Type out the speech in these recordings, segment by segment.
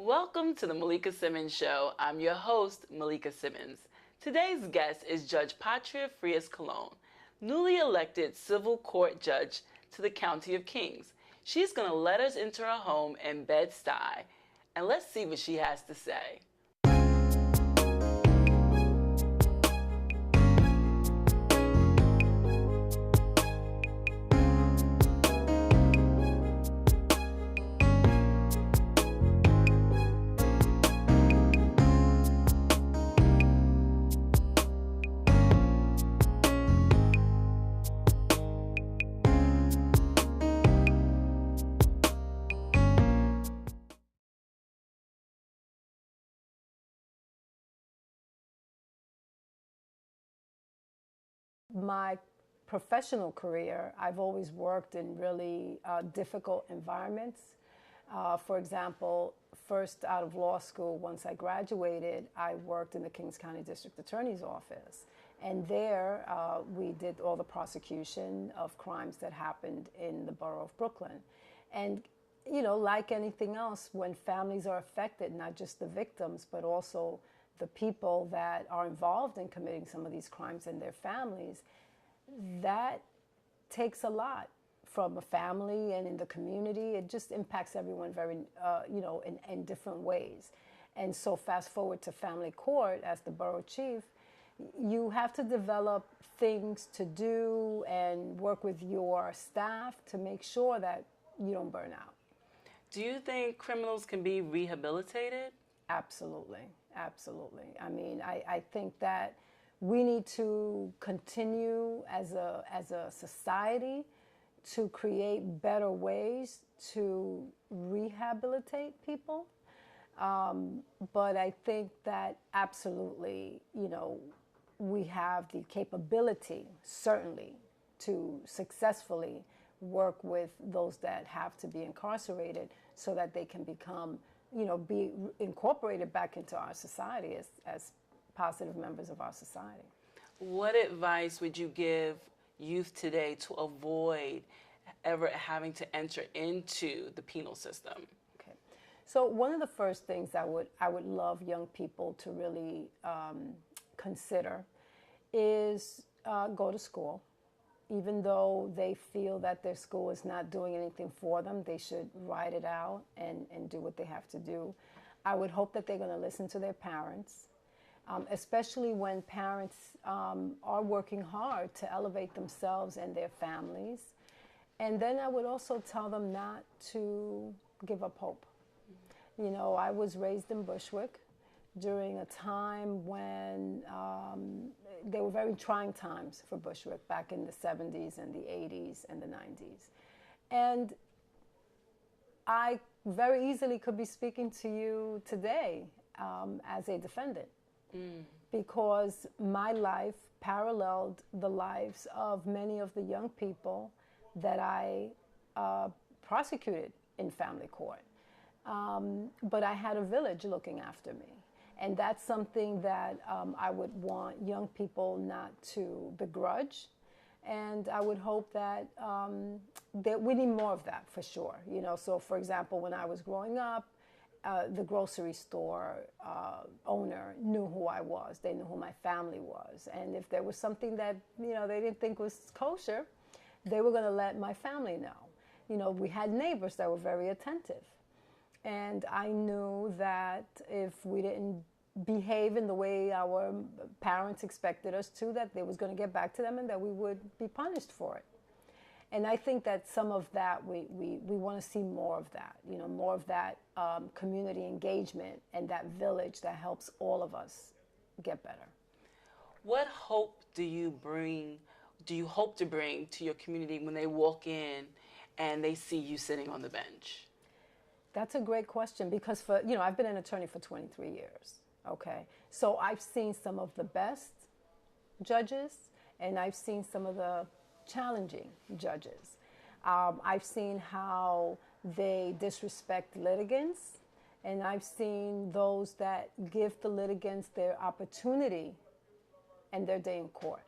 Welcome to the Malika Simmons Show. I'm your host, Malika Simmons. Today's guest is Judge Patria Frias-Colon, newly elected civil court judge to the County of Kings. She's going to let us into her home in Bed-Stuy, and let's see what she has to say. My professional career, I've always worked in really difficult environments. For example, first out of law school, once I graduated, I worked in the Kings County District Attorney's Office. And there we did all the prosecution of crimes that happened in the borough of Brooklyn. And, you know, like anything else, when families are affected, not just the victims, but also the people that are involved in committing some of these crimes and their families, that takes a lot from a family and in the community. It just impacts everyone very, in different ways. And so fast forward to family court as the borough chief, you have to develop things to do and work with your staff to make sure that you don't burn out. Do you think criminals can be rehabilitated? Absolutely. Absolutely. I mean, I think that we need to continue as a society to create better ways to rehabilitate people. But I think that absolutely, you know, we have the capability, certainly, to successfully work with those that have to be incarcerated so that they can become, you know, be incorporated back into our society as positive members of our society. What advice would you give youth today to avoid ever having to enter into the penal system? Okay. So one of the first things I would love young people to really consider is go to school. Even though they feel that their school is not doing anything for them, they should ride it out and do what they have to do. I would hope that they're going to listen to their parents, especially when parents are working hard to elevate themselves and their families. And then I would also tell them not to give up hope. You know, I was raised in Bushwick during a time when they were very trying times for Bushwick back in the 70s and the 80s and the 90s. And I very easily could be speaking to you today as a defendant because my life paralleled the lives of many of the young people that I prosecuted in family court. But I had a village looking after me. And that's something that I would want young people not to begrudge. And I would hope that, that we need more of that for sure. You know, so for example, when I was growing up, the grocery store owner knew who I was. They knew who my family was. And if there was something that, you know, they didn't think was kosher, they were going to let my family know. You know, we had neighbors that were very attentive. And I knew that if we didn't behave in the way our parents expected us to, that they was going to get back to them and that we would be punished for it. And I think that some of that, we want to see more of that, you know, more of that community engagement and that village that helps all of us get better. What hope do you hope to bring to your community when they walk in and they see you sitting on the bench? That's a great question because I've been an attorney for 23 years, okay? So I've seen some of the best judges and I've seen some of the challenging judges. I've seen how they disrespect litigants and I've seen those that give the litigants their opportunity and their day in court.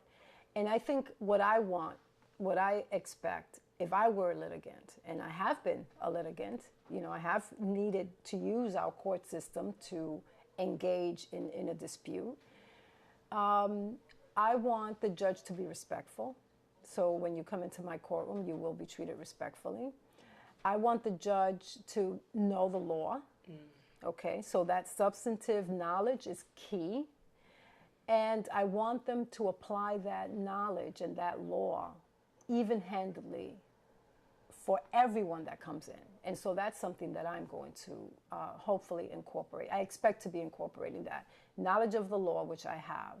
And I think what I want, what I expect if I were a litigant, and I have been a litigant, you know, I have needed to use our court system to engage in a dispute. I want the judge to be respectful. So when you come into my courtroom, you will be treated respectfully. I want the judge to know the law. Okay, so that substantive knowledge is key. And I want them to apply that knowledge and that law even-handedly for everyone that comes in. And so that's something that I'm going to hopefully incorporate. I expect to be incorporating that. Knowledge of the law, which I have.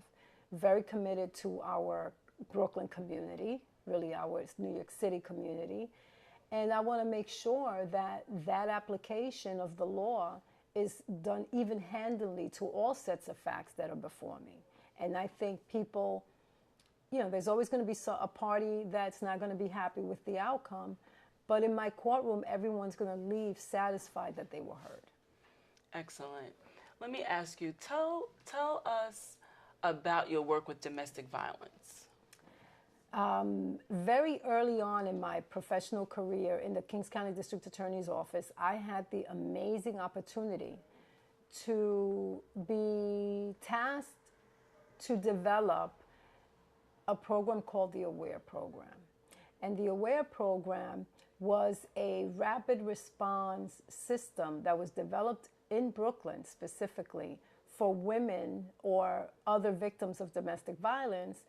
Very committed to our Brooklyn community, really our New York City community. And I want to make sure that that application of the law is done even-handedly to all sets of facts that are before me. And I think people, you know, there's always going to be a party that's not going to be happy with the outcome. But in my courtroom, everyone's going to leave satisfied that they were heard. Excellent. Let me ask you, tell us about your work with domestic violence. Very early on in my professional career in the Kings County District Attorney's Office, I had the amazing opportunity to be tasked to develop a program called the AWARE program. And the AWARE program was a rapid response system that was developed in Brooklyn specifically for women or other victims of domestic violence,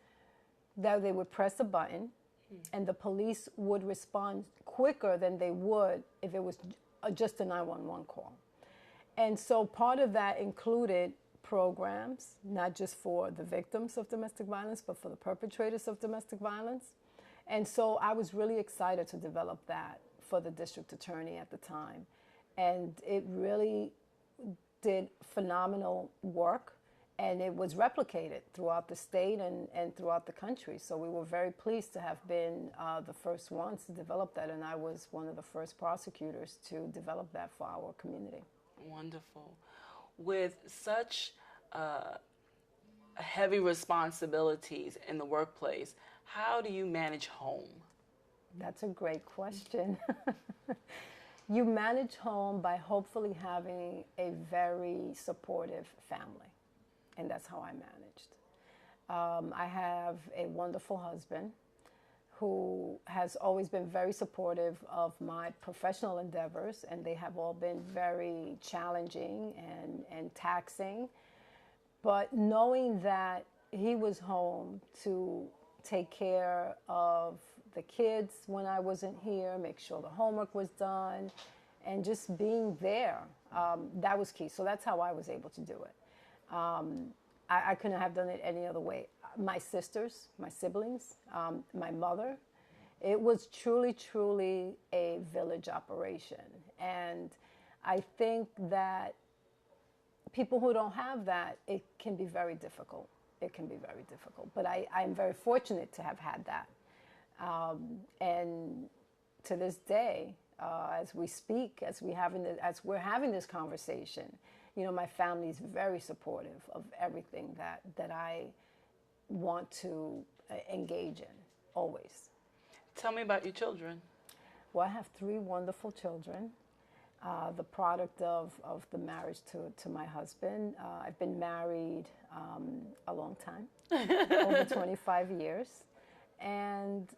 that they would press a button and the police would respond quicker than they would if it was just a 911 call. And so part of that included programs, not just for the victims of domestic violence, but for the perpetrators of domestic violence. And so I was really excited to develop that for the district attorney at the time. And it really did phenomenal work, and it was replicated throughout the state and throughout the country. So we were very pleased to have been the first ones to develop that, and I was one of the first prosecutors to develop that for our community. Wonderful. With such heavy responsibilities in the workplace, how do you manage home? That's a great question. You manage home by hopefully having a very supportive family. And that's how I managed. I have a wonderful husband who has always been very supportive of my professional endeavors, and they have all been very challenging and taxing. But knowing that he was home to take care of the kids when I wasn't here, make sure the homework was done, and just being there, that was key. So that's how I was able to do it. I couldn't have done it any other way. My sisters, my siblings, my mother, it was truly, truly a village operation. And I think that people who don't have that, it can be very difficult. It can be very difficult. But I'm very fortunate to have had that. And to this day, as we speak, as we're having this conversation, you know, my family is very supportive of everything that I want to engage in, always. Tell me about your children. Well, I have 3 wonderful children, the product of the marriage to my husband. I've been married a long time, over 25 years. And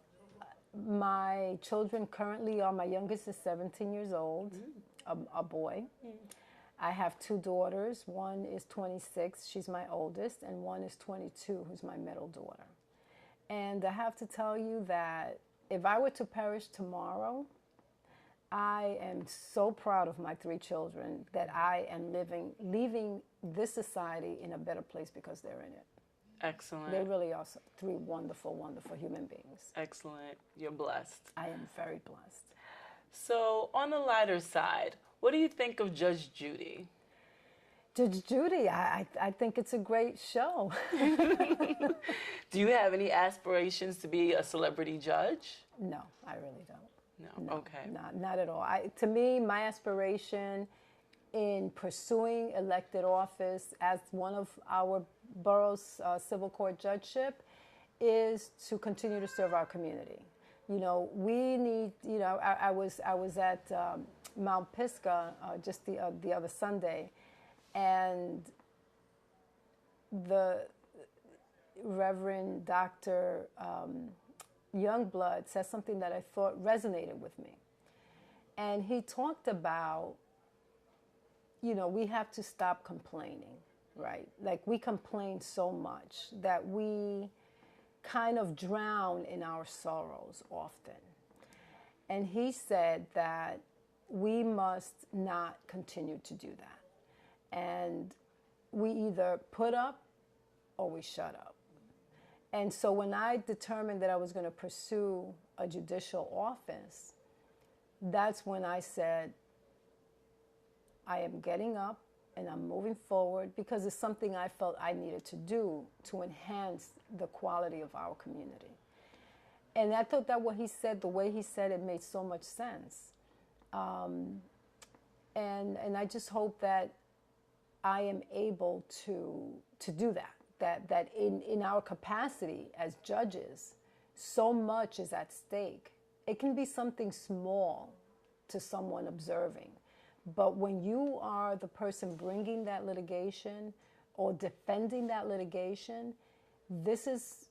my children currently are, my youngest is 17 years old, a boy. I have 2 daughters. One is 26, she's my oldest, and one is 22, who's my middle daughter. And I have to tell you that if I were to perish tomorrow, I am so proud of my 3 children that I am leaving this society in a better place because they're in it. Excellent. They really are 3 wonderful, wonderful human beings. Excellent. You're blessed. I am very blessed. So, on the lighter side, what do you think of Judge Judy? Judge Judy, I think it's a great show. Do you have any aspirations to be a celebrity judge? No, I really don't. No. Okay. Not at all. To me, my aspiration in pursuing elected office as one of our borough's civil court judgeship is to continue to serve our community. We need, I was at Mount Pisgah just the other Sunday, and the Reverend Dr. Youngblood said something that I thought resonated with me. And he talked about, we have to stop complaining, right? Like, we complain so much that we kind of drown in our sorrows often. And he said that we must not continue to do that. And we either put up or we shut up. And so when I determined that I was going to pursue a judicial office, that's when I said, I am getting up and I'm moving forward, because it's something I felt I needed to do to enhance the quality of our community. And I thought that what he said, the way he said it, made so much sense. And I just hope that I am able to do that in our capacity as judges, so much is at stake. It can be something small to someone observing, but when you are the person bringing that litigation or defending that litigation, this is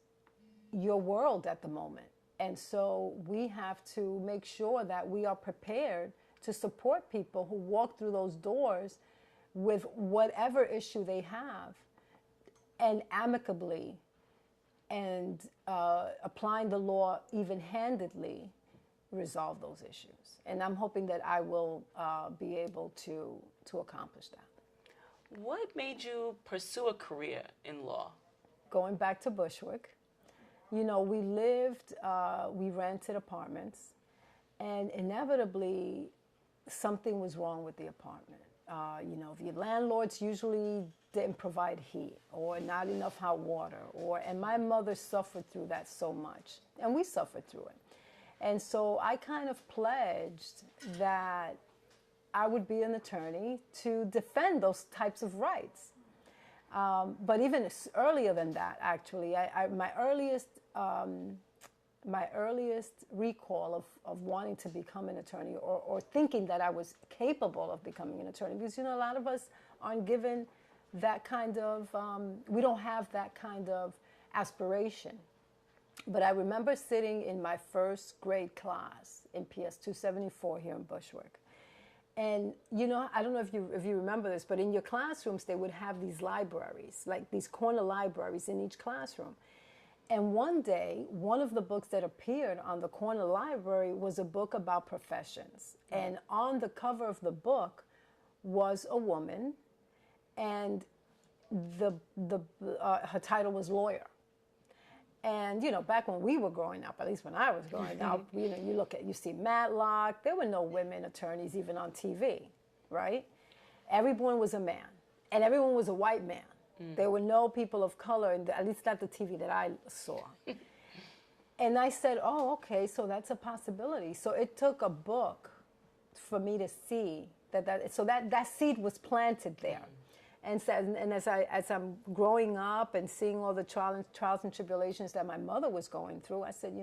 your world at the moment. And so we have to make sure that we are prepared to support people who walk through those doors with whatever issue they have, and amicably and applying the law even-handedly resolve those issues. And I'm hoping that I will be able to accomplish that. What made you pursue a career in law? Going back to Bushwick, we rented apartments, and inevitably something was wrong with the apartment. The landlords usually didn't provide heat, or not enough hot water, and my mother suffered through that so much, and we suffered through it. And so I kind of pledged that I would be an attorney to defend those types of rights. But even earlier than that, actually, my earliest recall of wanting to become an attorney, or thinking that I was capable of becoming an attorney, because, a lot of us aren't given that kind of, we don't have that kind of aspiration. But I remember sitting in my first grade class in PS 274 here in Bushwick. And, I don't know if you remember this, but in your classrooms, they would have these libraries, like these corner libraries in each classroom. And one day, one of the books that appeared on the corner library was a book about professions. And on the cover of the book was a woman, and her title was lawyer. And, back when we were growing up, at least when I was growing up, you see Matlock, there were no women attorneys even on TV, right? Everyone was a man, and everyone was a white man. There were no people of color, at least not the TV that I saw. And I said, oh, okay, so that's a possibility. So it took a book for me to see that seed was planted there. And as I'm growing up and seeing all the trials and tribulations that my mother was going through, I said,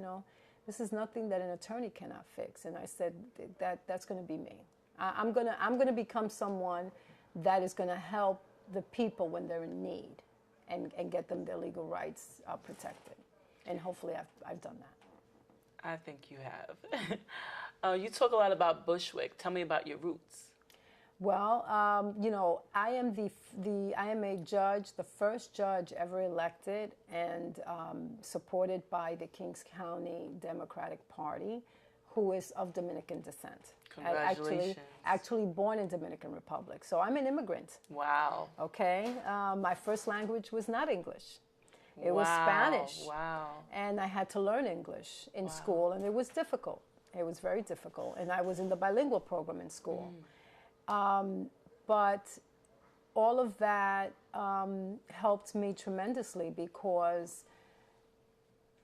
this is nothing that an attorney cannot fix. And I said, that's going to be me. I'm going to become someone that is going to help the people when they're in need, and get them their legal rights protected. And hopefully I've done that. I think you have. You talk a lot about Bushwick. Tell me about your roots. Well, I am a judge, the first judge ever elected and supported by the Kings County Democratic Party, who is of Dominican descent. Congratulations. Actually born in Dominican Republic. So I'm an immigrant. Wow. Okay. My first language was not English. It was Spanish. Wow. And I had to learn English in school, and it was difficult. It was very difficult. And I was in the bilingual program in school. But all of that helped me tremendously, because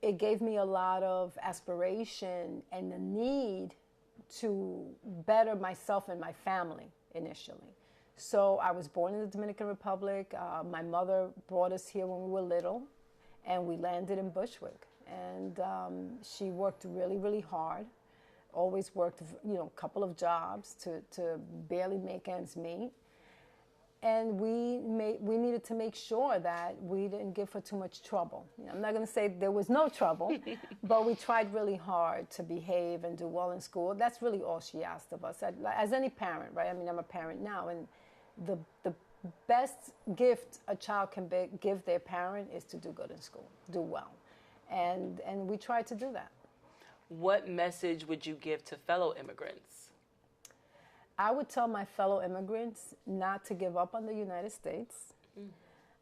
it gave me a lot of aspiration and the need to better myself and my family initially. So I was born in the Dominican Republic. My mother brought us here when we were little, and we landed in Bushwick. and she worked really, really hard. Always worked, a couple of jobs to barely make ends meet. And we needed to make sure that we didn't give her too much trouble. I'm not going to say there was no trouble, but we tried really hard to behave and do well in school. That's really all she asked of us, as any parent, right? I mean, I'm a parent now, and the best gift a child can give their parent is to do good in school, do well. And we tried to do that. What message would you give to fellow immigrants? I would tell my fellow immigrants not to give up on the United States.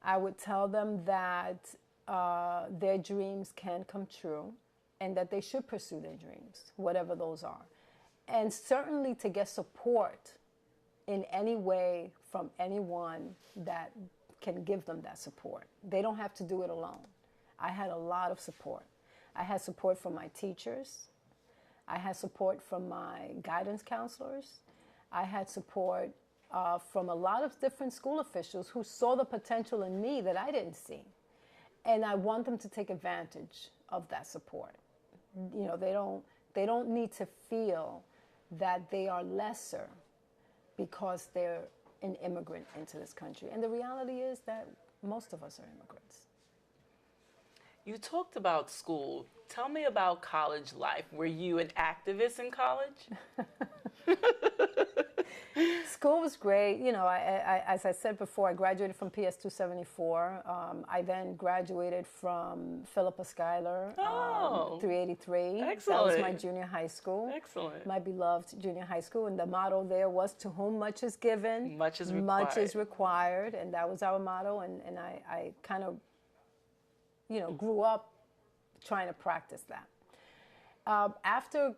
I would tell them that their dreams can come true and that they should pursue their dreams, whatever those are. And certainly to get support in any way from anyone that can give them that support. They don't have to do it alone. I had a lot of support. I had support from my teachers. I had support from my guidance counselors. I had support from a lot of different school officials who saw the potential in me that I didn't see. And I want them to take advantage of that support. They don't need to feel that they are lesser because they're an immigrant into this country. And the reality is that most of us are immigrants. You talked about school. Tell me about college life. Were you an activist in college? School was great. As I said before, I graduated from PS 274. I then graduated from Philippa Schuyler 383. Excellent. That was my junior high school. Excellent. My beloved junior high school. And the motto there was, to whom much is given, much is required. Much is required. And that was our motto. And I kind of, grew up trying to practice that. After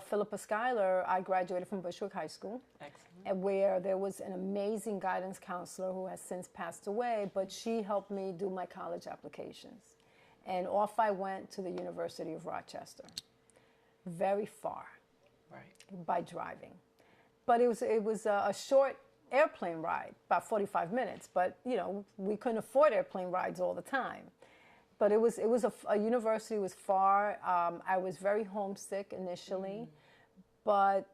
Philippa Schuyler, I graduated from Bushwick High School. Excellent. Where there was an amazing guidance counselor who has since passed away, but she helped me do my college applications. And off I went to the University of Rochester. Very far. Right. By driving. But it was a short airplane ride, about 45 minutes. But, we couldn't afford airplane rides all the time. But it was a university was far. I was very homesick initially, but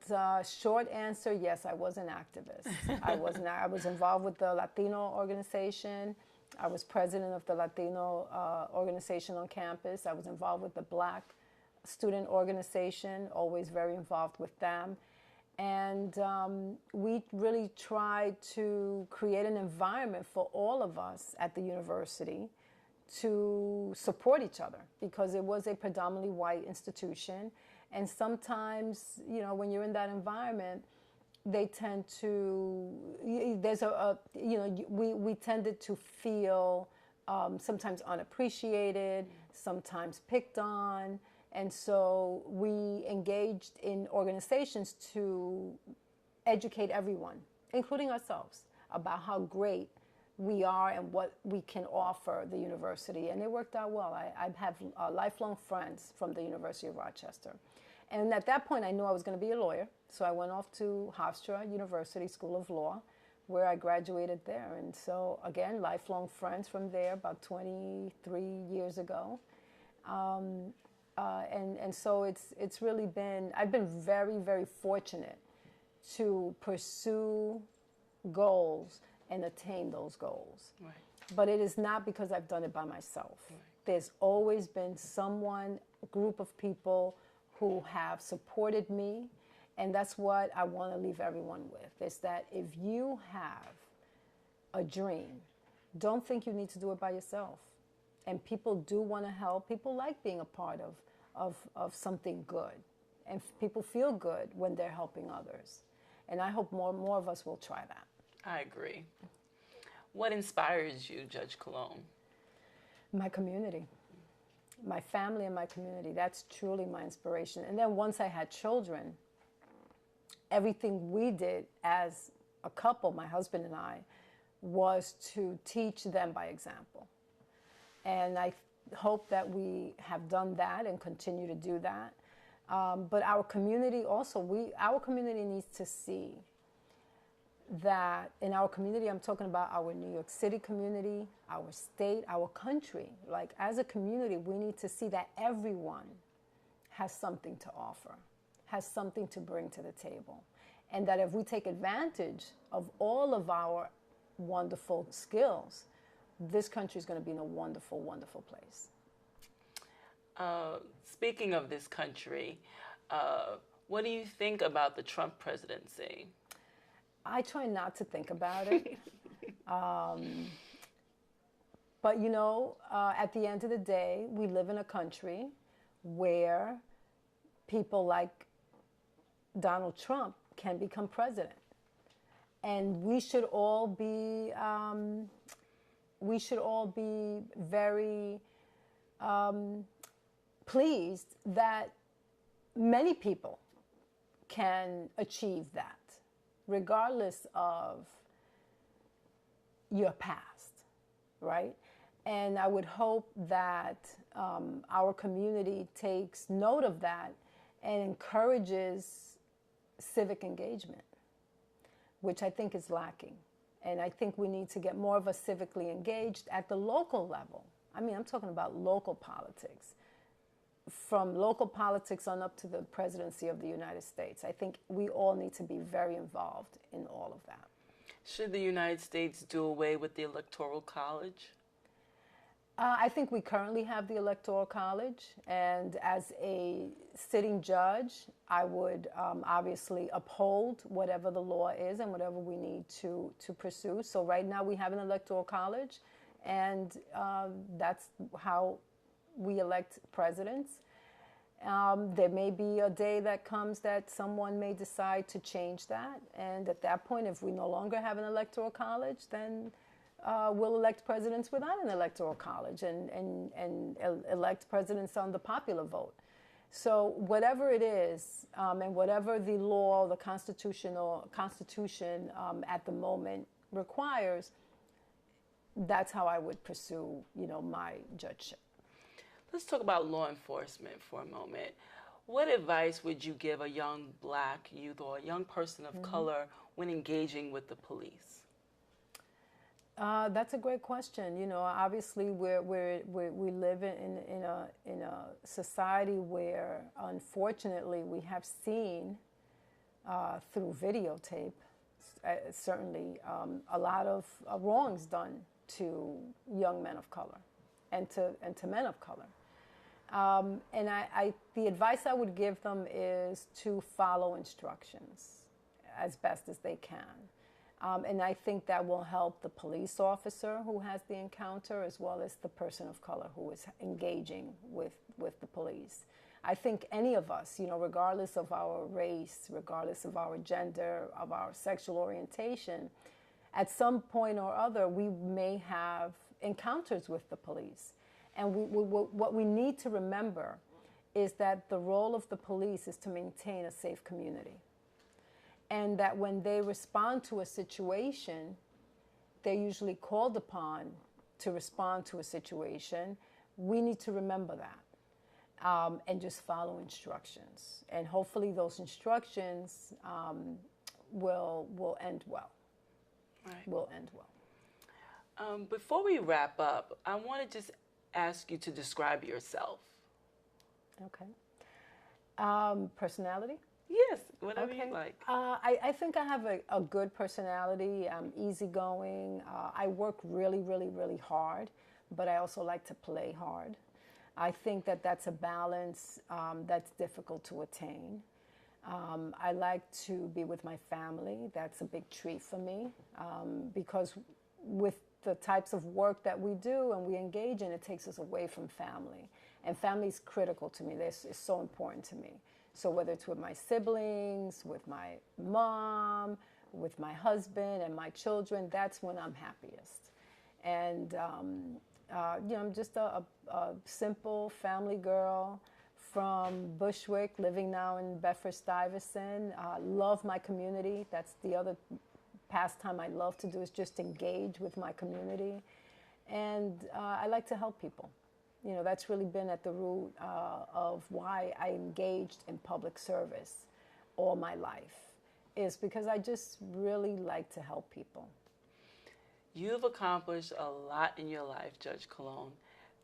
short answer, yes, I was an activist. I was involved with the Latino organization. I was president of the Latino organization on campus. I was involved with the Black student organization, always very involved with them. And we really tried to create an environment for all of us at the university to support each other, because it was a predominantly white institution. And sometimes, when you're in that environment, they tend to, we tended to feel sometimes unappreciated, sometimes picked on. And so we engaged in organizations to educate everyone, including ourselves, about how great we are and what we can offer the university. And it worked out well. I have lifelong friends from the University of Rochester. And at that point, I knew I was going to be a lawyer. So I went off to Hofstra University School of Law, where I graduated there. And so, again, lifelong friends from there about 23 years ago. And so it's really been, I've been very, very fortunate to pursue goals and attain those goals. Right. But it is not because I've done it by myself. Right. There's always been someone, a group of people who have supported me, and that's what I want to leave everyone with, is that if you have a dream, don't think you need to do it by yourself. And people do want to help. People like being a part of something good. And people feel good when they're helping others. And I hope more of us will try that. I agree. What inspires you, Judge Colon? My community, my family and my community. That's truly my inspiration. And then once I had children, everything we did as a couple, my husband and I, was to teach them by example. And I hope that we have done that and continue to do that. But our community also, our community needs to see that in our community, I'm talking about our New York City community, our state, our country, like as a community, we need to see that everyone has something to offer, has something to bring to the table. And that if we take advantage of all of our wonderful skills, this country is going to be in a wonderful, wonderful place. Speaking of this country, what do you think about the Trump presidency? I try not to think about it. But, you know, at the end of the day, we live in a country where people like Donald Trump can become president. And we should all be very pleased that many people can achieve that, regardless of your past, right? And I would hope that our community takes note of that and encourages civic engagement, which I think is lacking. And I think we need to get more of us civically engaged at the local level. I mean, I'm talking about local politics. From local politics on up to the presidency of the United States. I think we all need to be very involved in all of that. Should the United States do away with the Electoral College? I think we currently have the Electoral College, and as a sitting judge, I would obviously uphold whatever the law is and whatever we need to pursue. So right now we have an Electoral College, and that's how we elect presidents. There may be a day that comes that someone may decide to change that, and at that point, if we no longer have an Electoral College, then we'll elect presidents without an Electoral College and elect presidents on the popular vote. So whatever it is, and whatever the law, the constitution at the moment requires, that's how I would pursue, you know, my judgeship. Let's talk about law enforcement for a moment. What advice would you give a young Black youth or a young person of color when engaging with the police? That's a great question. You know, obviously we live in a society where, unfortunately, we have seen through videotape certainly a lot of wrongs done to young men of color and to men of color. And the advice I would give them is to follow instructions as best as they can. And I think that will help the police officer who has the encounter as well as the person of color who is engaging with the police. I think any of us, you know, regardless of our race, regardless of our gender, of our sexual orientation, at some point or other, we may have encounters with the police. And what we need to remember is that the role of the police is to maintain a safe community. And that when they respond to a situation, they're usually called upon to respond to a situation. We need to remember that and just follow instructions. And hopefully those instructions will end well. Right. Will end well. Before we wrap up, I want to just ask you to describe yourself. Okay. Personality? Yes, whatever you like. I think I have a good personality. I'm easygoing. I work really, really, really hard, but I also like to play hard. I think that that's a balance that's difficult to attain. I like to be with my family. That's a big treat for me because with the types of work that we do and we engage in, it takes us away from family. And family is critical to me. It's so important to me. So whether it's with my siblings, with my mom, with my husband and my children, that's when I'm happiest. And, you know, I'm just a simple family girl from Bushwick, living now in Bedford-Stuyvesant. Love my community. That's the other pastime I love to do, is just engage with my community. And I like to help people. You know, that's really been at the root of why I engaged in public service all my life. is because I just really like to help people. You've accomplished a lot in your life, Judge Colon.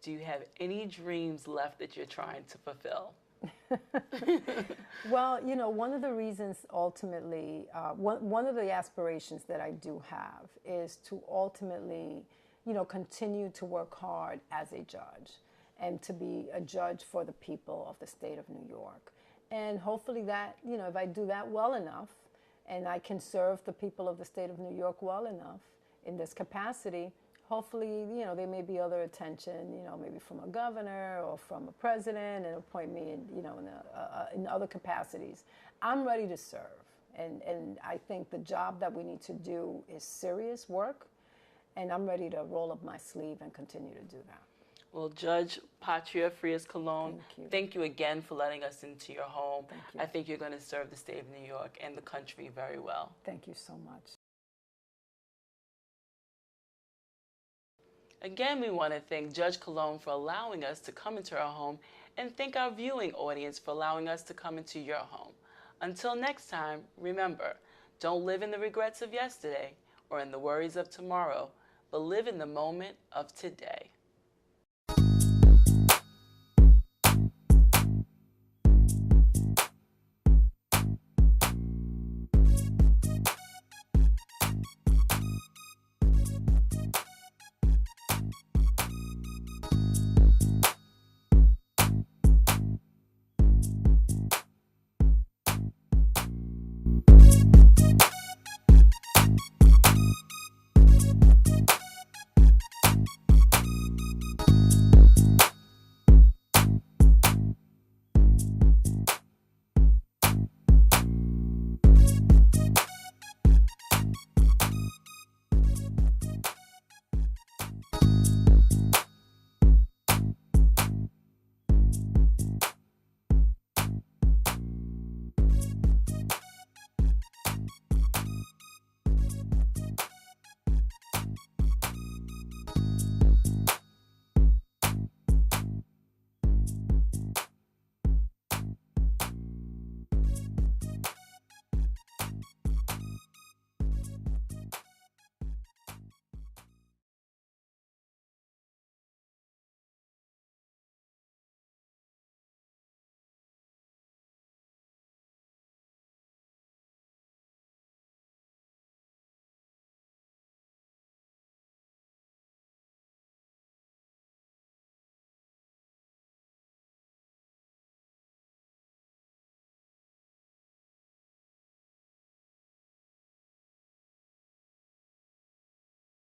Do you have any dreams left that you're trying to fulfill? Well, you know, one of the reasons ultimately, one of the aspirations that I do have is to ultimately, you know, continue to work hard as a judge and to be a judge for the people of the state of New York. And hopefully that, you know, if I do that well enough and I can serve the people of the state of New York well enough in this capacity, hopefully, you know, there may be other attention, you know, maybe from a governor or from a president and appoint me in, you know, in other capacities. I'm ready to serve. And I think the job that we need to do is serious work. And I'm ready to roll up my sleeve and continue to do that. Well, Judge Patria Frias-Colon, thank you again for letting us into your home. Thank you. I think you're going to serve the state of New York and the country very well. Thank you so much. Again, we want to thank Judge Colon for allowing us to come into our home and thank our viewing audience for allowing us to come into your home. Until next time, remember, don't live in the regrets of yesterday or in the worries of tomorrow, but live in the moment of today.